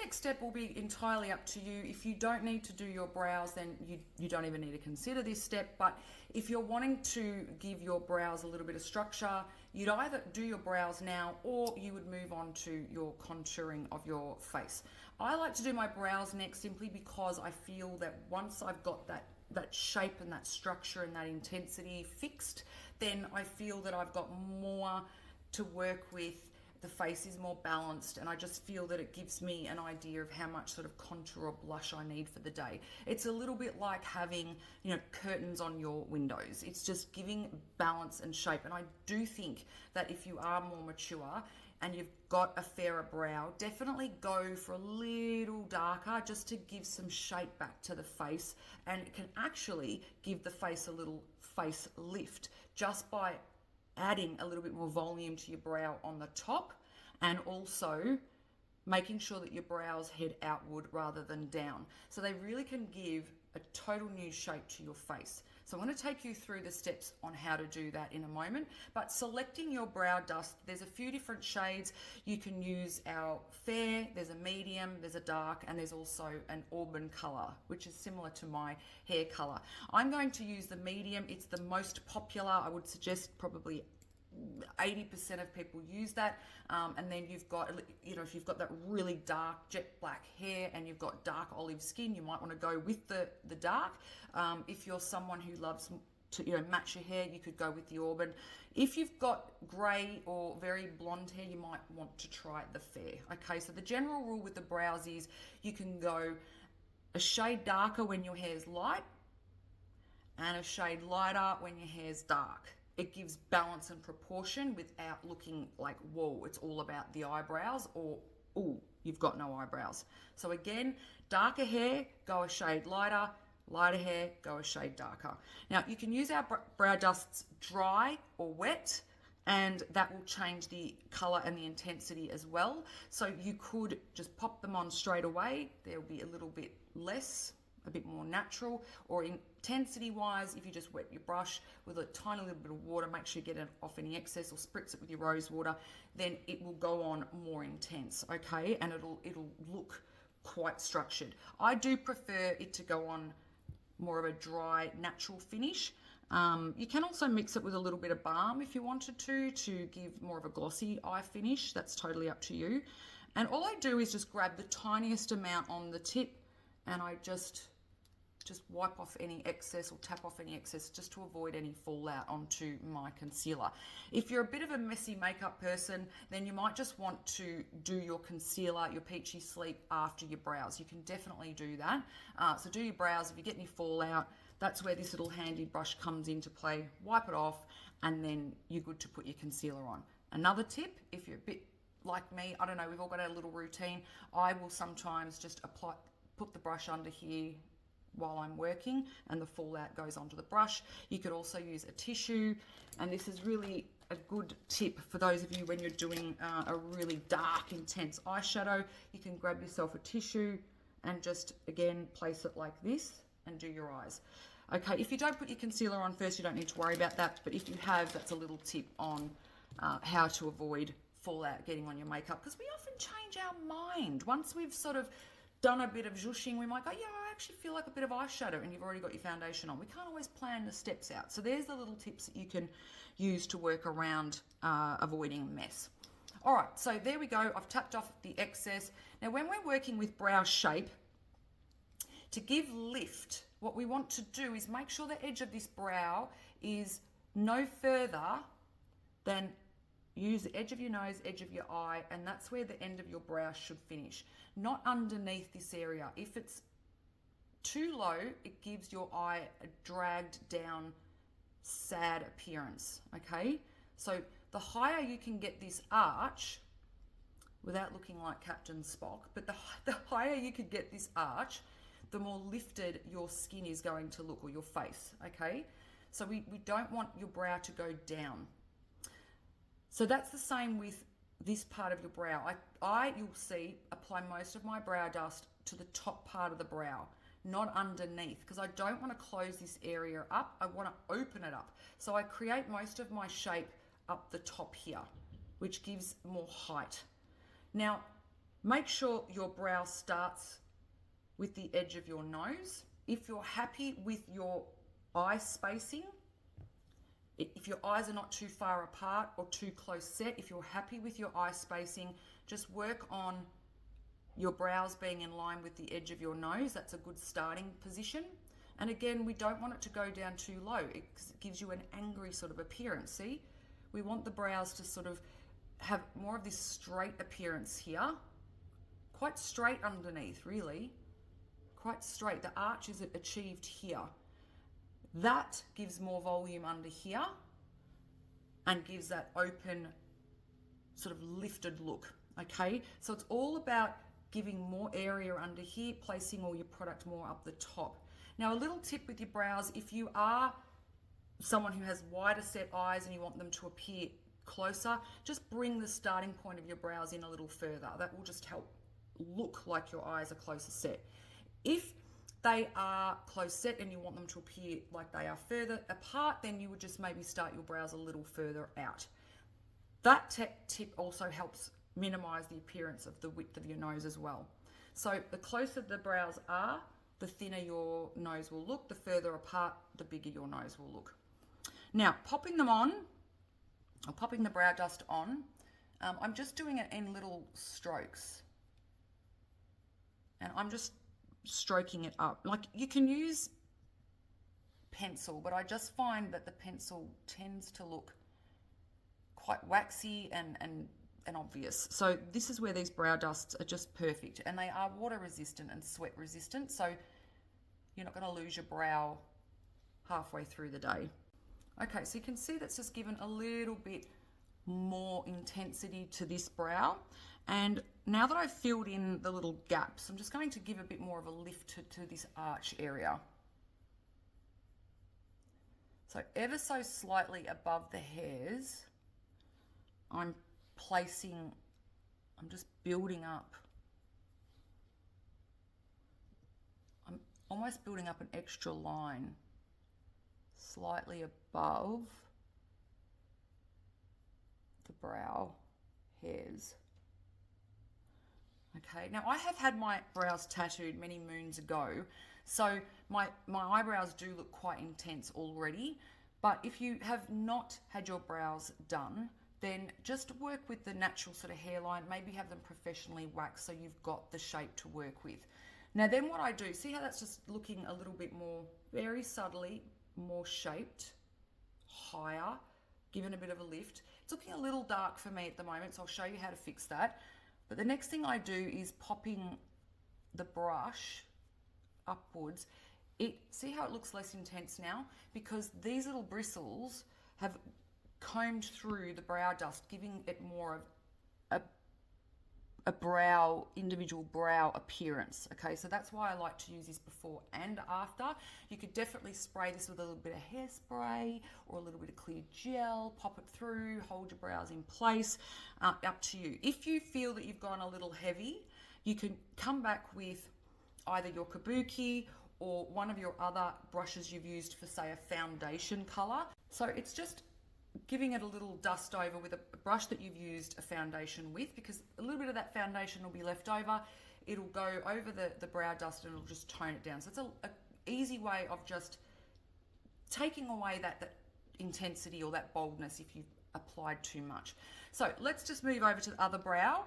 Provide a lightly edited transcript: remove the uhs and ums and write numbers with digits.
next step will be entirely up to you. If you don't need to do your brows, then you don't even need to consider this step. But if you're wanting to give your brows a little bit of structure, you'd either do your brows now or you would move on to your contouring of your face. I like to do my brows next simply because I feel that once I've got that shape and that structure and that intensity fixed, then I feel that I've got more to work with. The face is more balanced, and I just feel that it gives me an idea of how much sort of contour or blush I need for the day. It's a little bit like having, curtains on your windows. It's just giving balance and shape. And I do think that if you are more mature and you've got a fairer brow, definitely go for a little darker just to give some shape back to the face, and it can actually give the face a little face lift just by adding a little bit more volume to your brow on the top, and also making sure that your brows head outward rather than down. So they really can give a total new shape to your face. So I'm going to take you through the steps on how to do that in a moment. But selecting your brow dust, there's a few different shades. You can use our fair, there's a medium, there's a dark, and there's also an auburn color, which is similar to my hair color. I'm going to use the medium. It's the most popular. I would suggest probably 80% of people use that, and then you've got, if you've got that really dark jet black hair and you've got dark olive skin, you might want to go with the dark. If you're someone who loves to match your hair, you could go with the auburn. If you've got grey or very blonde hair, you might want to try the fair. Okay, so the general rule with the brows is you can go a shade darker when your hair's light and a shade lighter when your hair's dark. It gives balance and proportion without looking like, whoa, it's all about the eyebrows, or, oh, you've got no eyebrows. So again, darker hair, go a shade lighter. Lighter hair, go a shade darker. Now, you can use our brow dusts dry or wet, and that will change the color and the intensity as well. So you could just pop them on straight away. There'll be a little bit less, a bit more natural, or intensity wise, if you just wet your brush with a tiny little bit of water, make sure you get it off any excess, or spritz it with your Rosewater, then it will go on more intense, okay? And it'll look quite structured. I do prefer it to go on more of a dry, natural finish. You can also mix it with a little bit of balm if you wanted to give more of a glossy eye finish. That's totally up to you. And all I do is just grab the tiniest amount on the tip, and I just wipe off any excess or tap off any excess just to avoid any fallout onto my concealer. If you're a bit of a messy makeup person, then you might just want to do your concealer, your peachy sleep, after your brows. You can definitely do that. So do your brows. If you get any fallout, that's where this little handy brush comes into play. Wipe it off, and then you're good to put your concealer on. Another tip, if you're a bit like me, I don't know, we've all got our little routine. I will sometimes just put the brush under here while I'm working, and the fallout goes onto the brush. You could also use a tissue, and this is really a good tip for those of you when you're doing a really dark, intense eyeshadow. You can grab yourself a tissue and just, again, place it like this and do your eyes. Okay, if you don't put your concealer on first, you don't need to worry about that, but if you have, that's a little tip on how to avoid fallout getting on your makeup, because we often change our mind. Once we've sort of done a bit of zhooshing, we might go, yeah, I actually feel like a bit of eyeshadow, and you've already got your foundation on. We can't always plan the steps out. So there's the little tips that you can use to work around avoiding mess. All right, so there we go. I've tapped off the excess. Now, when we're working with brow shape, to give lift, what we want to do is make sure the edge of this brow is no further than, use the edge of your nose, edge of your eye, and that's where the end of your brow should finish, not underneath this area. If it's too low, it gives your eye a dragged down, sad appearance, okay? So the higher you can get this arch, without looking like Captain Spock, but the higher you can get this arch, the more lifted your skin is going to look, or your face, okay? So we don't want your brow to go down. So that's the same with this part of your brow. You'll see, apply most of my brow dust to the top part of the brow, not underneath, because I don't want to close this area up. I want to open it up. So I create most of my shape up the top here, which gives more height. Now, Make sure your brow starts with the edge of your nose. If you're happy with your eye spacing, if your eyes are not too far apart or too close set, if you're happy with your eye spacing, just work on your brows being in line with the edge of your nose. That's a good starting position. And again, we don't want it to go down too low because it gives you an angry sort of appearance. See, we want the brows to sort of have more of this straight appearance here. Quite straight underneath, really. Quite straight. The arch is achieved here. That gives more volume under here and gives that open, sort of lifted look, okay? So it's all about giving more area under here, placing all your product more up the top. Now, a little tip with your brows, if you are someone who has wider set eyes and you want them to appear closer, just bring the starting point of your brows in a little further. That will just help look like your eyes are closer set. If they are close set and you want them to appear like they are further apart, then you would just maybe start your brows a little further out. That tip also helps minimize the appearance of the width of your nose as well. So the closer the brows are, the thinner your nose will look. The further apart, the bigger your nose will look. Now, popping them on, or popping the brow dust on, I'm just doing it in little strokes. And I'm just stroking it up. Like, you can use pencil, but I just find that the pencil tends to look quite waxy and obvious. So this is where these brow dusts are just perfect, and they are water resistant and sweat resistant, so you're not going to lose your brow halfway through the day. Okay, so you can see that's just given a little bit more intensity to this brow. And now that I've filled in the little gaps, I'm just going to give a bit more of a lift to this arch area. So ever so slightly above the hairs, I'm just building up. I'm almost building up an extra line slightly above the brow hairs. Okay, now I have had my brows tattooed many moons ago, so my eyebrows do look quite intense already, but if you have not had your brows done, then just work with the natural sort of hairline, maybe have them professionally waxed so you've got the shape to work with. Now then what I do, see how that's just looking a little bit more, very subtly, more shaped, higher, given a bit of a lift. It's looking a little dark for me at the moment, so I'll show you how to fix that. But the next thing I do is popping the brush upwards. See how it looks less intense now? Because these little bristles have combed through the brow dust, giving it more of a brow, individual brow appearance. Okay, so that's why I like to use this before and after. You could definitely spray this with a little bit of hairspray or a little bit of clear gel, pop it through, hold your brows in place, up to you. If you feel that you've gone a little heavy, you can come back with either your kabuki or one of your other brushes you've used for, say, a foundation color. So it's just giving it a little dust over with a brush that you've used a foundation with, because a little bit of that foundation will be left over. It'll go over the brow dust and it'll just tone it down. So it's a easy way of just taking away that intensity or that boldness if you've applied too much. So let's just move over to the other brow.